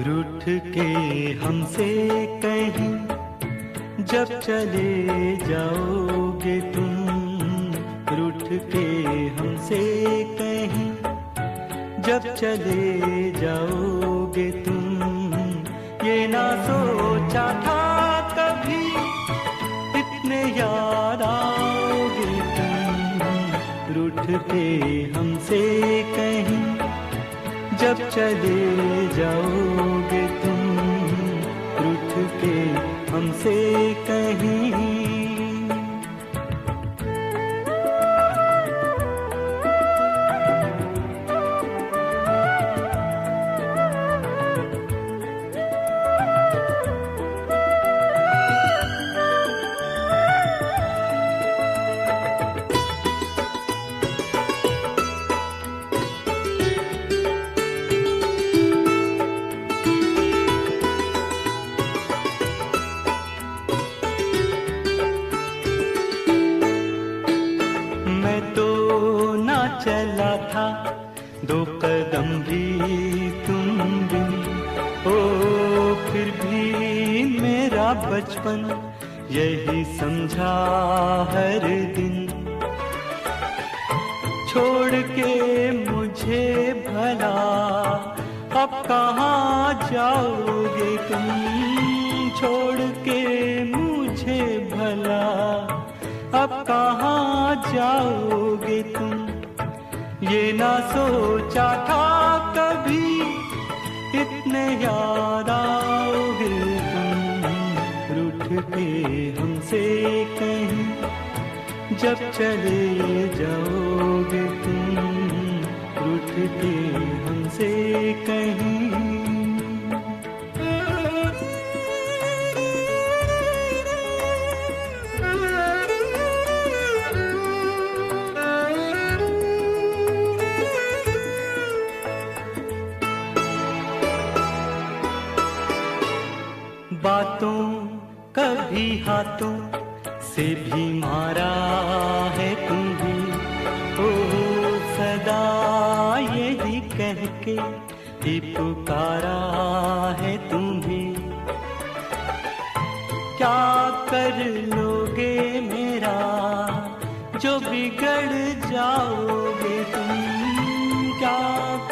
रूठ के हमसे कहीं जब चले जाओगे तुम, रूठ के हमसे कहीं जब चले जाओगे तुम, ये ना सोचा था कभी इतने याद आओगे तुम। रूठ के हमसे कहीं जब चले जाओगे तुम, रूठ के हमसे कहीं। चला था दो कदम भी तुम बिन, ओ फिर भी मेरा बचपन यही समझा हर दिन। छोड़ के मुझे भला अब कहाँ जाओगे तुम, छोड़ के मुझे भला अब कहाँ जाओगे तुम। ये ना सोचा था कभी इतने याद आओगे तुम। रूठ के हमसे कहीं जब चले जाओगे तुम, रूठ के हमसे कहीं। बातों कभी हाथों से भी मारा है तुम्हें, ओ सदा यही कह के ही पुकारा है तुम्हें। क्या कर लोगे मेरा जो बिगड़ जाओगे तुम, क्या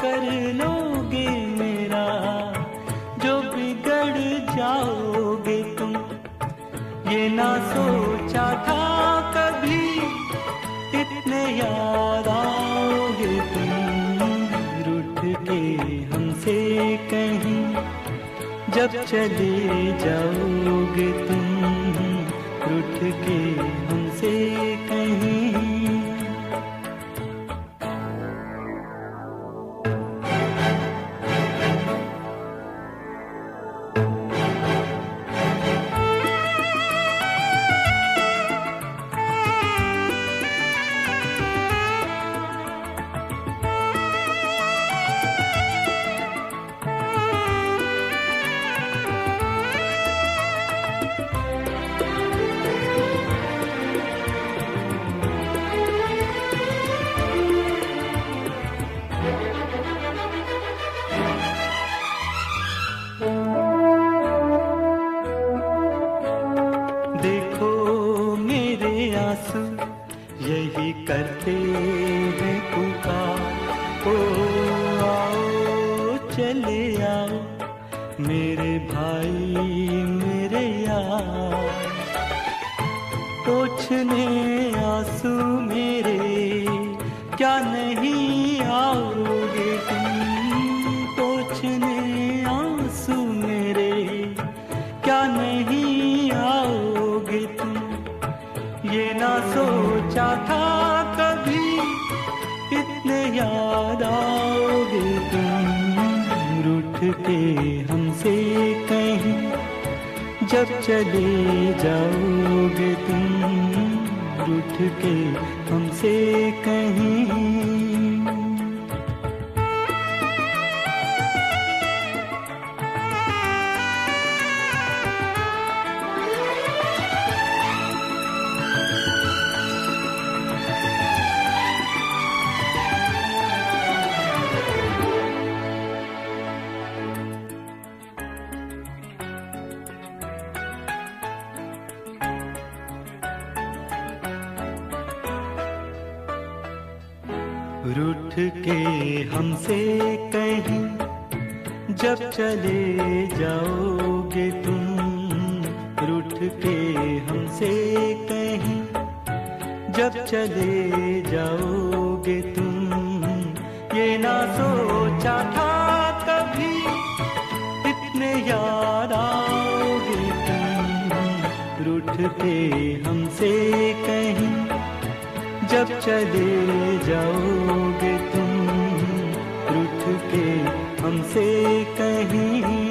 कर लोगे मेरा जो बिगड़ जाओगे तुम। ये ना सोचा था कभी इतने याद आओगे तुम। रूठ के हमसे कहीं जब चले जाओगे तुम, रूठ के हमसे कहीं। देखो मेरे आंसू यही करते हैं पुकार, ओ आओ चले आओ मेरे भाई मेरे यार। पोंछने आंसू मेरे क्या नहीं आओगे तुम, पोंछने आंसू मेरे क्या नहीं आओगे तुम। ये ना सोचा था कभी इतने याद आओगे तुम। रूठ के हमसे कहीं जब चले जाओगे तुम, रूठ के हमसे कहीं। रूठ के हमसे कहीं जब चले जाओगे तुम, रूठ के हमसे कहीं जब चले जाओगे तुम, ये ना सोचा था कभी इतने याद आओगे तुम, रूठ के हमसे कहीं जब चले जाओगे तुम, रूठ के हमसे कहीं।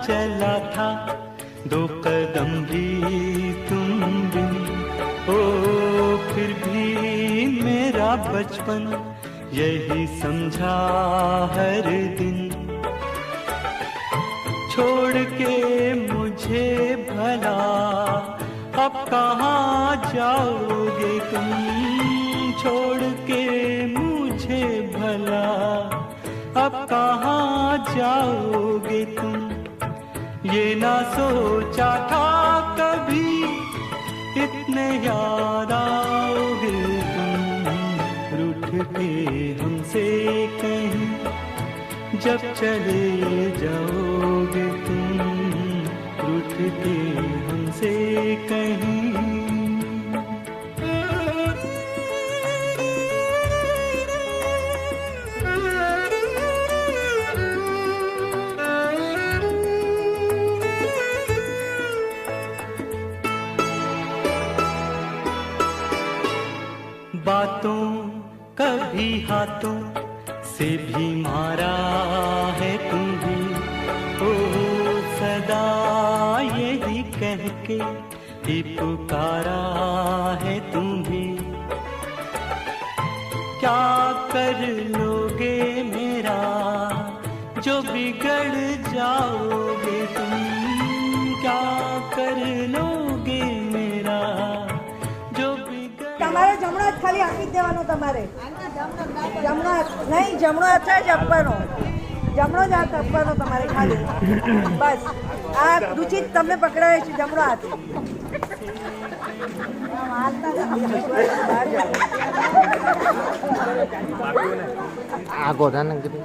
चला था 2 कदम भी तुम बिन, ओ फिर भी मेरा बचपन यही समझा हर दिन, छोड़ के मुझे भला अब कहाँ जाओगे तुम, छोड़ के मुझे भला अब कहाँ जाओगे तुम, ये ना सोचा था कभी इतने याद आओगे तुम, रूठ के हमसे कहीं जब चले जाओगे तुम, रूठ के हमसे कहीं। बातों कभी हाथों से भी मारा है तुम्हें, ओ सदा यही कह के ही पुकारा है तुम्हें, क्या कर लोगे मेरा जो बिगड़ जाओगे तुम, क्या कर लोगे मेरा जो તમારે જમણો હાથ ખાલી આપી જ દેવાનો, તમારે જમણો હાથ નહીં, જમણો હાથ જ આપવાનો, જમણો જ હાથ આપવાનો તમારે ખાલી, બસ આ રુચિ તમને પકડાવે છે જમણો હાથ. આ ગોધાને કીધું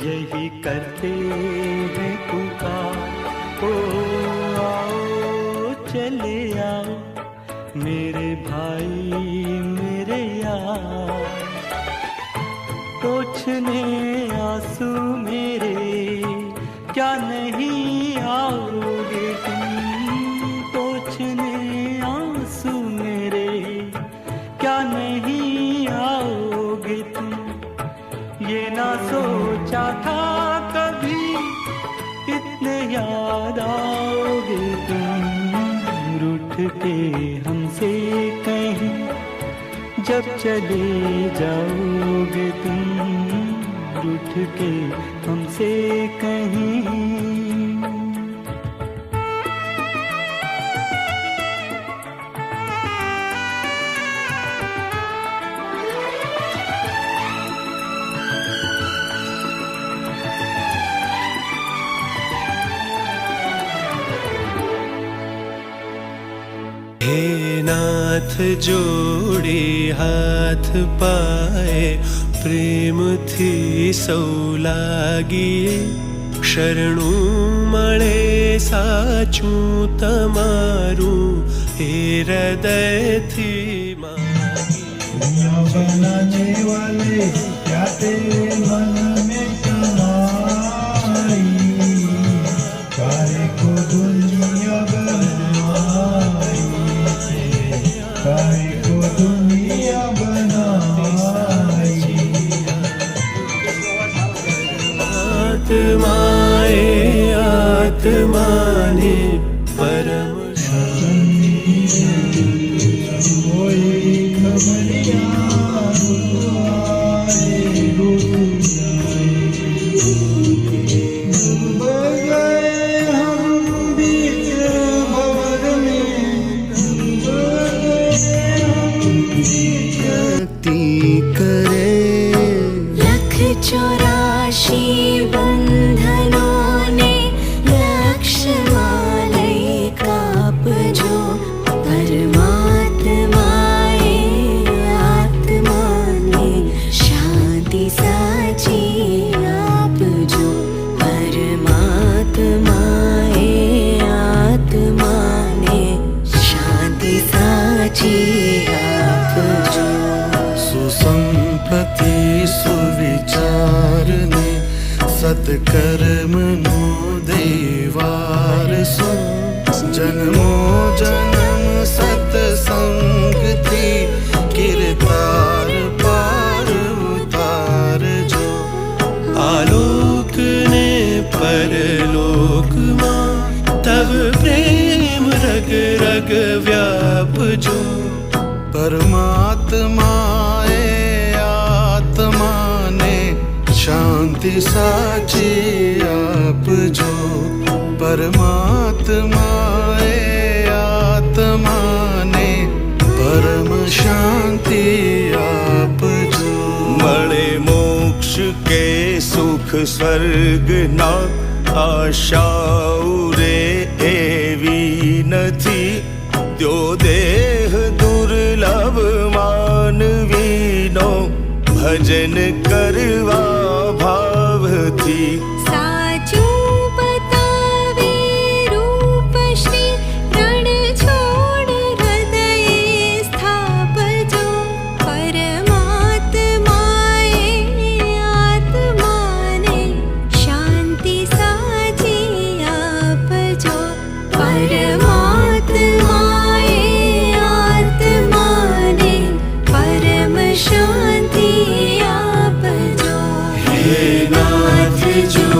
यही करते हैं पुकार, ओ आओ चले आओ मेरे भाई मेरे यार, पोंछने आंसू मेरे क्या नहीं आओगे तुम, पोंछने आंसू मेरे क्या नहीं आओगे तुम, ये ना सोचा था कभी इतने याद आओगे तुम, रूठ के हमसे कहीं जब चले जाओगे तुम, रूठ के हमसे कहीं। हे नाथ जोड़े हाथ पाए प्रेम थी सौ लागिए शरणु मळे साचू तमारू हे हृदय थी दुनिया बनाने वाले क्या तेरे मन में कमाई काहे को दुनिया बनाई काहे को दुनिया बनाई आत्माए आत्मा ने परम चौराशी बंधनों ने लक्ष्य मालय कापजो परमात्माए आत्मा ने शांति साची आपजो परमात्माए आत्मा ने शांति साची आपजो सुसंपत्ति सुविचार ने सत्कर्म नो देवार सो जन्मो जन्म सत्संग थी किरतार पार उतार जो आलोक ने परलोक मां तब प्रेम रग रग व्याप जो परमात्माए आत्मा ने शांति साची आप जो परमात्माए आत्मा ने परम शांति आप जो मळे मोक्ष के सुख स्वर्ग ना आशाओ रे एवी नथी त्यो देह दुर्लभ मानवीनो भजन करवा भाव थी साचू बतावे रूप श्री रण छोड़ हृदय स्थापजो परमात्माए आत्मा ने शांति साची आपजो परमात्माए आत्मा ने परम शांति आपजो हे नाथ जो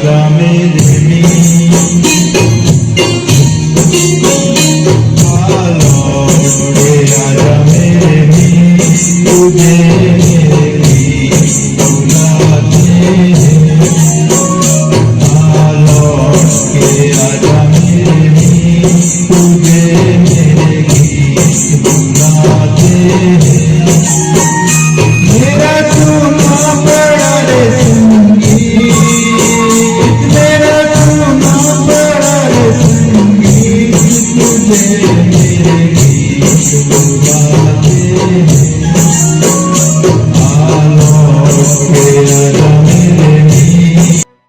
गामे रे